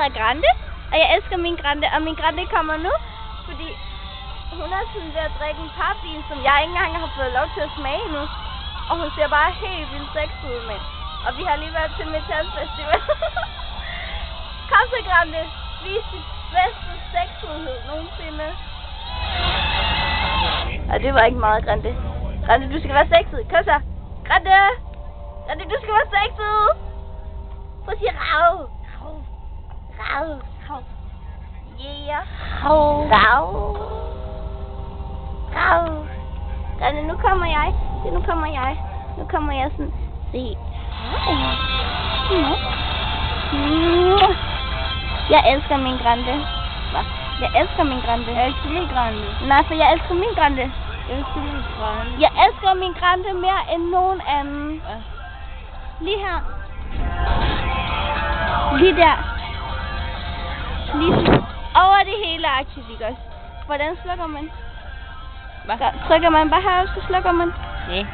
hedder Grande, og jeg elsker min Grande, og min Grande kommer nu, fordi hun er sådan ved at drikke en papvin, som jeg ikke engang har fået lov til at smage nu. Og hun ser bare helt vildt sexet ud, mand. Og vi har lige været til Metal Festival. Kom så, Grande. Vis dit bedste sexethed nogensinde. Og det var ikke meget, Grande. Grande, du skal være sexet. Kom så. Grande! Grande, du skal være sexet. Prøv at sige rav. Rav. Rav. Rav. Yeah. Rav. Rav. Rav. Grande, nu kommer jeg. Nu kommer jeg sådan. Se. Jeg elsker min Grande. Jeg elsker min Grande. Jeg elsker min Grande. Nej, for jeg elsker min Grande. Jeg elsker min Grande. Jeg elsker min Grande mere end nogen anden. Ja. Lige her. Lige der. Lige over det hele aktivt, ikke også? Hvordan slukker man? Hvad? Trykker man bare her, så slukker man. Ja.